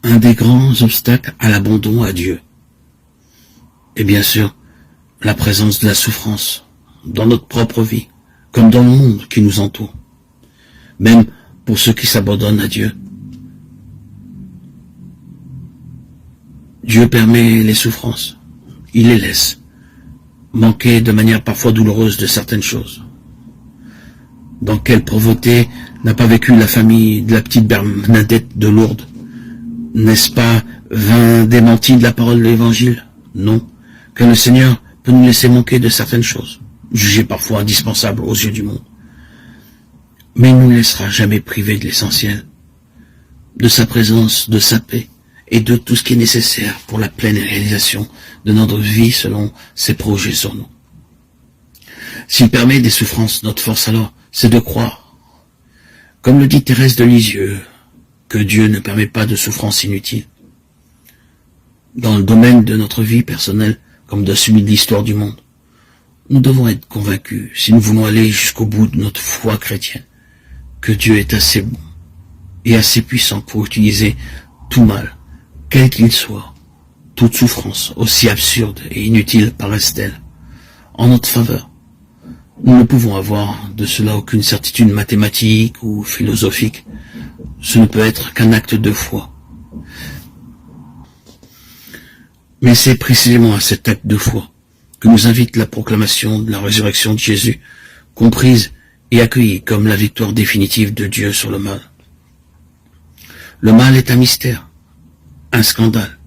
un des grands obstacles à l'abandon à Dieu est bien sûr la présence de la souffrance dans notre propre vie, comme dans le monde qui nous entoure. Même pour ceux qui s'abandonnent à Dieu, Dieu permet les souffrances, il les laisse, manquer de manière parfois douloureuse de certaines choses. Dans quelle pauvreté n'a pas vécu la famille de la petite Bernadette de Lourdes? N'est-ce pas vain démenti de la parole de l'Évangile? Non, car le Seigneur peut nous laisser manquer de certaines choses, jugées parfois indispensables aux yeux du monde. Mais il ne nous laissera jamais privés de l'essentiel, de sa présence, de sa paix, et de tout ce qui est nécessaire pour la pleine réalisation de notre vie selon ses projets sur nous. S'il permet des souffrances, notre force alors, c'est de croire, comme le dit Thérèse de Lisieux, que Dieu ne permet pas de souffrance inutile. Dans le domaine de notre vie personnelle, comme dans celui de l'histoire du monde, nous devons être convaincus, si nous voulons aller jusqu'au bout de notre foi chrétienne, que Dieu est assez bon et assez puissant pour utiliser tout mal, quel qu'il soit, toute souffrance, aussi absurde et inutile paraisse-t-elle, en notre faveur. Nous ne pouvons avoir de cela aucune certitude mathématique ou philosophique. Ce ne peut être qu'un acte de foi. Mais c'est précisément à cet acte de foi que nous invite la proclamation de la résurrection de Jésus, comprise et accueillie comme la victoire définitive de Dieu sur le mal. Le mal est un mystère, un scandale,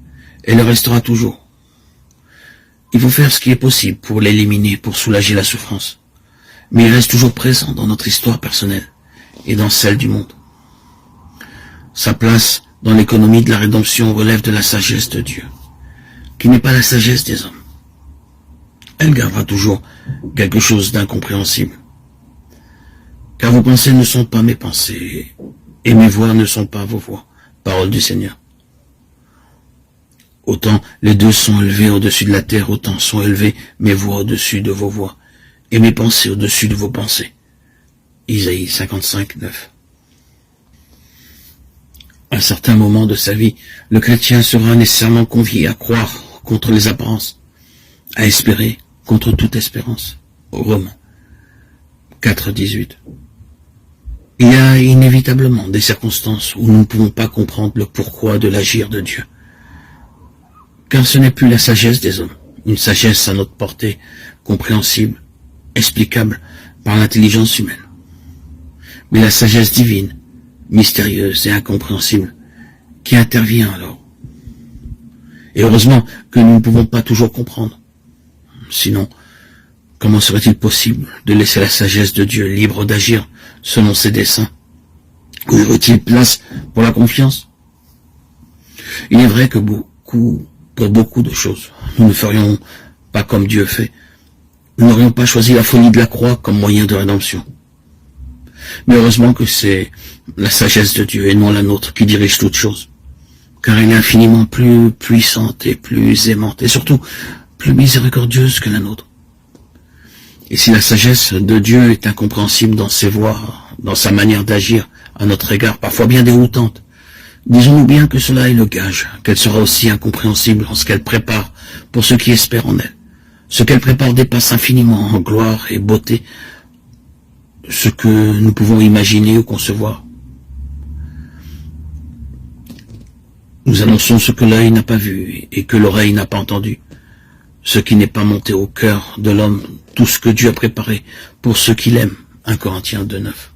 et le restera toujours. Il faut faire ce qui est possible pour l'éliminer, pour soulager la souffrance. Mais il reste toujours présent dans notre histoire personnelle et dans celle du monde. Sa place dans l'économie de la rédemption relève de la sagesse de Dieu, qui n'est pas la sagesse des hommes. Elle gardera toujours quelque chose d'incompréhensible. Car vos pensées ne sont pas mes pensées, et mes voix ne sont pas vos voix, parole du Seigneur. Autant les deux sont élevés au-dessus de la terre, autant sont élevées mes voix au-dessus de vos voix, et mes pensées au-dessus de vos pensées. Isaïe 55, 9. À un certain moment de sa vie, le chrétien sera nécessairement convié à croire contre les apparences, à espérer contre toute espérance. Romains 4, 18. Il y a inévitablement des circonstances où nous ne pouvons pas comprendre le pourquoi de l'agir de Dieu. Car ce n'est plus la sagesse des hommes, une sagesse à notre portée, compréhensible, explicable par l'intelligence humaine, mais la sagesse divine, mystérieuse et incompréhensible, qui intervient alors. Et heureusement que nous ne pouvons pas toujours comprendre. Sinon, comment serait-il possible de laisser la sagesse de Dieu libre d'agir selon ses desseins? Où y aurait-il place pour la confiance? Il est vrai que pour beaucoup de choses, nous ne ferions pas comme Dieu fait. Nous n'aurions pas choisi la folie de la croix comme moyen de rédemption. Mais heureusement que c'est la sagesse de Dieu et non la nôtre qui dirige toutes choses, car elle est infiniment plus puissante et plus aimante, et surtout plus miséricordieuse que la nôtre. Et si la sagesse de Dieu est incompréhensible dans ses voies, dans sa manière d'agir à notre égard, parfois bien déroutante, disons-nous bien que cela est le gage, qu'elle sera aussi incompréhensible en ce qu'elle prépare pour ceux qui espèrent en elle. Ce qu'elle prépare dépasse infiniment en gloire et beauté ce que nous pouvons imaginer ou concevoir. Nous annonçons ce que l'œil n'a pas vu et que l'oreille n'a pas entendu, ce qui n'est pas monté au cœur de l'homme, tout ce que Dieu a préparé pour ceux qui l'aiment. 1 Corinthiens 2, 9.